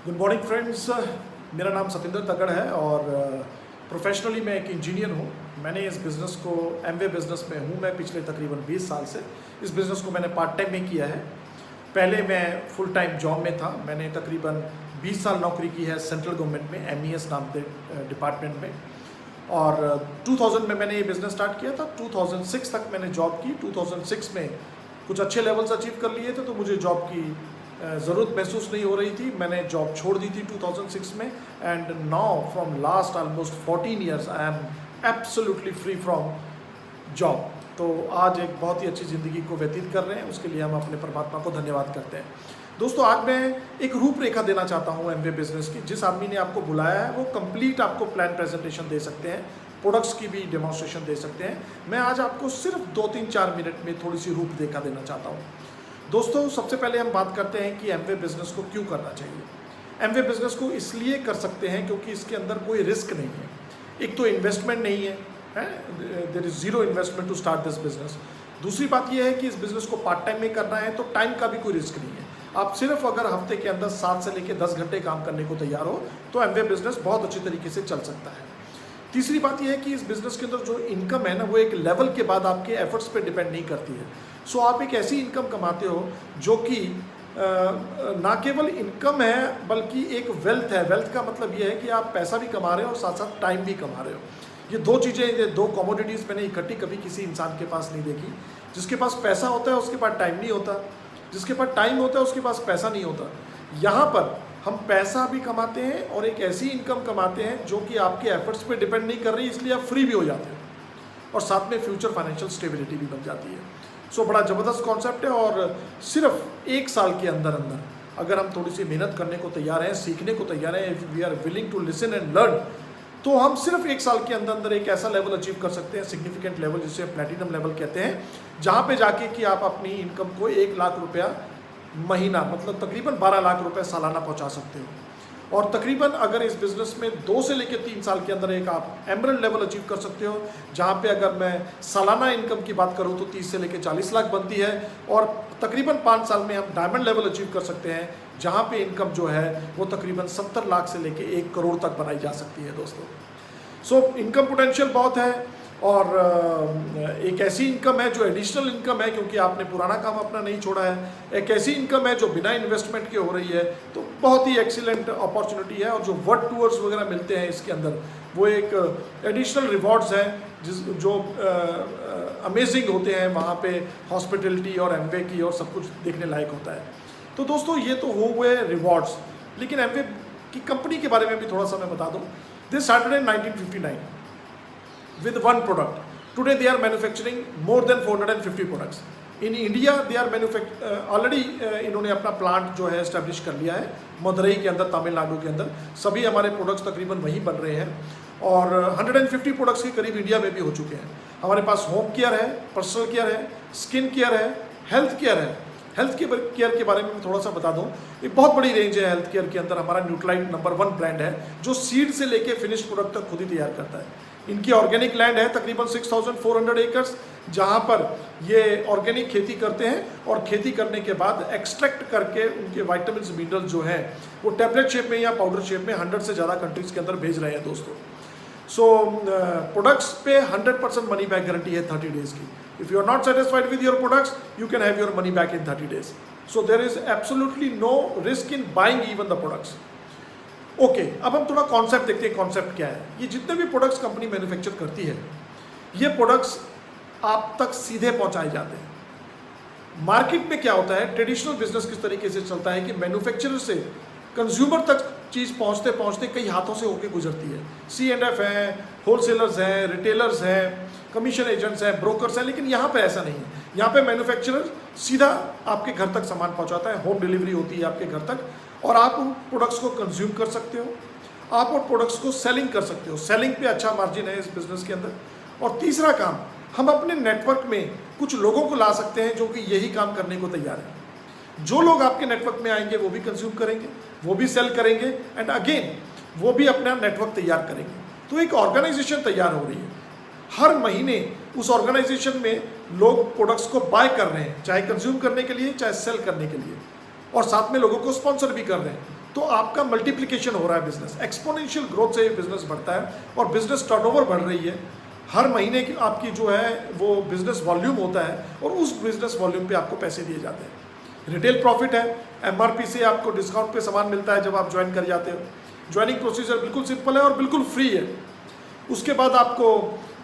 Good morning friends. मेरा नाम सतेंद्र तगड़ है और प्रोफेशनली मैं एक इंजीनियर हूँ। मैंने इस बिज़नेस को एमवे बिज़नेस में हूँ मैं पिछले तकरीबन 20 साल से। इस बिज़नेस को मैंने पार्ट टाइम में किया है। पहले मैं फुल टाइम जॉब में था। मैंने तकरीबन 20 साल नौकरी की है सेंट्रल गवर्नमेंट में, MES नाम के डिपार्टमेंट में। और 2000 में मैंने ये बिज़नेस स्टार्ट किया था। 2006 तक मैंने जॉब की। 2006 में कुछ अच्छे लेवल्स अचीव कर लिए थे तो मुझे जॉब की ज़रूरत महसूस नहीं हो रही थी। मैंने जॉब छोड़ दी थी 2006 में। And now from last almost 14 years I am absolutely free from job. तो आज एक बहुत ही अच्छी ज़िंदगी को व्यतीत कर रहे हैं, उसके लिए हम अपने परमात्मा को धन्यवाद करते हैं। दोस्तों, आज मैं एक रूपरेखा देना चाहता हूँ एमवे बिज़नेस की। जिस आदमी ने आपको बुलाया है वो कंप्लीट आपको प्लान प्रेजेंटेशन दे सकते हैं, प्रोडक्ट्स की भी डेमोन्स्ट्रेशन दे सकते हैं। मैं आज आपको सिर्फ 2-3-4 मिनट में थोड़ी सी रूपरेखा देना चाहता हूँ। दोस्तों, सबसे पहले हम बात करते हैं कि एमवे बिज़नेस को क्यों करना चाहिए। एमवे बिज़नेस को इसलिए कर सकते हैं क्योंकि इसके अंदर कोई रिस्क नहीं है। एक तो इन्वेस्टमेंट नहीं है, there is zero investment to start this business. दूसरी बात यह है कि इस बिज़नेस को पार्ट टाइम में करना है तो टाइम का भी कोई रिस्क नहीं है। आप सिर्फ अगर हफ्ते के अंदर 7 से लेकर 10 घंटे काम करने को तैयार हो तो एमवे बिज़नेस बहुत अच्छी तरीके से चल सकता है। तीसरी बात यह है कि इस बिज़नेस के अंदर जो इनकम है ना, वो एक लेवल के बाद आपके एफर्ट्स पे डिपेंड नहीं करती है। सो आप एक ऐसी इनकम कमाते हो जो कि ना केवल इनकम है बल्कि एक वेल्थ है। वेल्थ का मतलब ये है कि आप पैसा भी कमा रहे हो और साथ साथ टाइम भी कमा रहे हो। ये दो चीज़ें, ये दो कमोडिटीज़ मैंने इकट्ठी कभी किसी इंसान के पास नहीं देखी। जिसके पास पैसा होता है उसके पास टाइम नहीं होता, जिसके पास टाइम होता है उसके पास पैसा नहीं होता। यहाँ पर हम पैसा भी कमाते हैं और एक ऐसी इनकम कमाते हैं जो कि आपके एफर्ट्स पे डिपेंड नहीं कर रही, इसलिए आप फ्री भी हो जाते हैं और साथ में फ्यूचर फाइनेंशियल स्टेबिलिटी भी बन जाती है। सो बड़ा ज़बरदस्त कॉन्सेप्ट है और सिर्फ 1 साल के अंदर अंदर अगर हम थोड़ी सी मेहनत करने को तैयार हैं, सीखने को तैयार हैं, if we are willing to listen and learn, तो हम सिर्फ 1 साल के अंदर अंदर एक ऐसा लेवल अचीव कर सकते हैं, सिग्निफिकेंट लेवल, जिसे प्लैटिनम लेवल कहते हैं, जहाँ पे जाके कि आप अपनी इनकम को 1 लाख रुपया महीना, मतलब तकरीबन 12 लाख रुपए सालाना पहुँचा सकते हो। और तकरीबन अगर इस बिज़नेस में 2 से लेकर 3 साल के अंदर एक आप एमरल्ड लेवल अचीव कर सकते हो, जहाँ पे अगर मैं सालाना इनकम की बात करूँ तो 30 से लेकर 40 लाख बनती है। और तकरीबन 5 साल में हम डायमंड लेवल अचीव कर सकते हैं, जहाँ पे इनकम जो है वो तकरीबन 70 लाख से लेकर 1 करोड़ तक बनाई जा सकती है दोस्तों। सो इनकम पोटेंशियल बहुत है और एक ऐसी इनकम है जो एडिशनल इनकम है क्योंकि आपने पुराना काम अपना नहीं छोड़ा है। एक ऐसी इनकम है जो बिना इन्वेस्टमेंट के हो रही है, तो बहुत ही एक्सीलेंट अपॉर्चुनिटी है। और जो वर्ड टूर्स वगैरह मिलते हैं इसके अंदर, वो एक एडिशनल रिवॉर्ड्स हैं जो अमेजिंग होते हैं। वहाँ पे हॉस्पिटलिटी और एमवे की और सब कुछ देखने लायक होता है। तो दोस्तों, ये तो हो हुए रिवॉर्ड्स, लेकिन एमवे की कंपनी के बारे में भी थोड़ा सा मैं बता दूँ। This started in 1959 with one product. Today they are manufacturing more than 450 products. In India they are already इन्होंने अपना प्लांट जो है एस्टेब्लिश कर लिया है मदुरई के अंदर, तमिलनाडु के अंदर। सभी हमारे प्रोडक्ट्स तकरीबन वहीं बन रहे हैं और 150 प्रोडक्ट्स के करीब इंडिया में भी हो चुके हैं। हमारे पास होम केयर है, पर्सनल केयर है, स्किन केयर है, हेल्थ केयर है। हेल्थ केयर के बारे में मैं थोड़ा सा बता दूं, एक बहुत बड़ी रेंज है हेल्थ केयर के अंदर। हमारा न्यूट्रालाइट नंबर 1 ब्रांड है जो सीड से लेके फिनिश प्रोडक्ट तक खुद ही तैयार करता है। इनकी ऑर्गेनिक लैंड है तकरीबन 6400 एकर्स, जहां पर ये ऑर्गेनिक खेती करते हैं और खेती करने के बाद एक्सट्रैक्ट करके उनके विटामिन्स मिनरल्स जो हैं वो टैबलेट शेप में या पाउडर शेप में 100 से ज़्यादा कंट्रीज़ के अंदर भेज रहे हैं दोस्तों। सो प्रोडक्ट्स पे 100% मनी बैक गारंटी है 30 डेज़ की। If you are not satisfied with your products you can have your money back in 30 days. So there is absolutely no risk in buying even the products. Okay, अब हम थोड़ा concept देखते हैं। Concept क्या है? ये जितने भी प्रोडक्ट्स कंपनी मैन्युफैक्चर करती है, ये प्रोडक्ट्स आप तक सीधे पहुंचाए जाते हैं। मार्केट में क्या होता है, ट्रेडिशनल बिजनेस किस तरीके से चलता है कि मैन्युफैक्चरर से कंज्यूमर तक चीज़ पहुंचते पहुंचते कई हाथों से होकर गुजरती है। C&F हैं, होलसेलर्स हैं, रिटेलर्स हैं, कमीशन एजेंट्स हैं, ब्रोकर्स हैं। लेकिन यहाँ पे ऐसा नहीं है। यहाँ पे मैन्युफैक्चरर सीधा आपके घर तक सामान पहुँचाता है, होम डिलीवरी होती है आपके घर तक और आप उन प्रोडक्ट्स को कंज्यूम कर सकते हो, आप उन प्रोडक्ट्स को सेलिंग कर सकते हो। सेलिंग पे अच्छा मार्जिन है इस बिज़नेस के अंदर। और तीसरा काम, हम अपने नेटवर्क में कुछ लोगों को ला सकते हैं जो कि यही काम करने को तैयार है। जो लोग आपके नेटवर्क में आएंगे वो भी कंज्यूम करेंगे, वो भी सेल करेंगे एंड अगेन वो भी अपना नेटवर्क तैयार करेंगे। तो एक ऑर्गेनाइजेशन तैयार हो रही है। हर महीने उस ऑर्गेनाइजेशन में लोग प्रोडक्ट्स को बाय कर रहे हैं, चाहे कंज्यूम करने के लिए चाहे सेल करने के लिए, और साथ में लोगों को स्पॉन्सर भी कर रहे हैं। तो आपका मल्टीप्लिकेशन हो रहा है बिजनेस, एक्सपोनेंशियल ग्रोथ से ये बिजनेस बढ़ता है और बिजनेस टर्नओवर बढ़ रही है। हर महीने की आपकी जो है वो बिजनेस वॉल्यूम होता है और उस बिजनेस वॉल्यूम पे आपको पैसे दिए जाते हैं। रिटेल प्रॉफिट है, एमआरपी से आपको डिस्काउंट पे सामान मिलता है जब आप ज्वाइन कर जाते हो। ज्वाइनिंग प्रोसीजर बिल्कुल सिंपल है और बिल्कुल फ्री है। उसके बाद आपको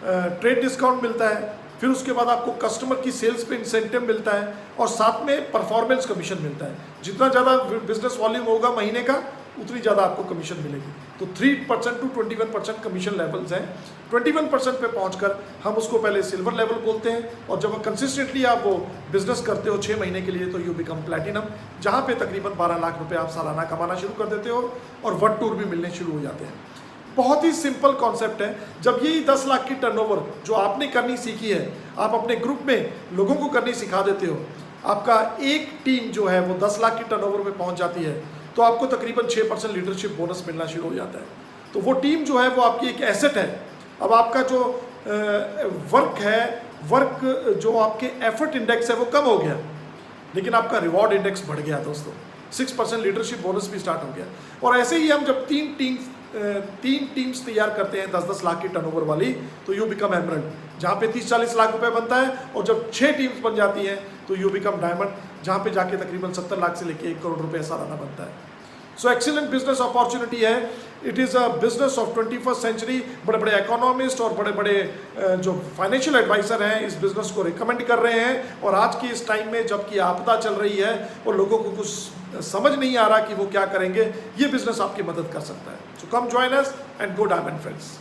ट्रेड डिस्काउंट मिलता है, फिर उसके बाद आपको कस्टमर की सेल्स पे इंसेंटिव मिलता है और साथ में परफॉर्मेंस कमीशन मिलता है। जितना ज़्यादा बिजनेस वॉल्यूम होगा महीने का उतनी ज़्यादा आपको कमीशन मिलेगी। तो 3% टू 21% कमीशन लेवल्स हैं। 21% पे पहुंचकर हम उसको पहले सिल्वर लेवल बोलते हैं और जब कंसिस्टेंटली आप वो बिजनेस करते हो 6 महीने के लिए तो यू बिकम प्लैटिनम, जहाँ पे तकरीबन 12 लाख रुपए आप सालाना कमाना शुरू कर देते हो और वर्ल्ड टूर भी मिलने शुरू हो जाते हैं। बहुत ही सिंपल कॉन्सेप्ट है। जब यही 10 लाख की टर्नओवर जो आपने करनी सीखी है आप अपने ग्रुप में लोगों को करनी सिखा देते हो, आपका एक टीम जो है वो 10 लाख की टर्नओवर पे पहुंच जाती है तो आपको तकरीबन 6% लीडरशिप बोनस मिलना शुरू हो जाता है। तो वो टीम जो है वो आपकी एक एसेट है। अब आपका जो वर्क जो आपके एफर्ट इंडेक्स है वो कम हो गया, लेकिन आपका रिवॉर्ड इंडेक्स बढ़ गया दोस्तों। 6% लीडरशिप बोनस भी स्टार्ट हो गया। और ऐसे ही हम जब तीन टीम्स तैयार करते हैं 10-10 लाख की टर्नओवर वाली, तो यू बिकम एमरल्ड, जहाँ पे 30-40 लाख रुपए बनता है। और जब 6 टीम्स बन जाती हैं तो यू बिकम डायमंड, जहाँ पे जाके तकरीबन 70 लाख से लेके 1 करोड़ रुपए सालाना बनता है। सो एक्सीलेंट बिजनेस अपॉर्चुनिटी है। It is a business of 21st century. बड़े बड़े इकोनॉमिस्ट और बड़े बड़े जो फाइनेंशियल एडवाइजर हैं इस बिजनेस को रिकमेंड कर रहे हैं। और आज की इस टाइम में जबकि आपदा चल रही है और लोगों को कुछ समझ नहीं आ रहा कि वो क्या करेंगे, ये बिजनेस आपकी मदद कर सकता है। So come join us and go diamond friends.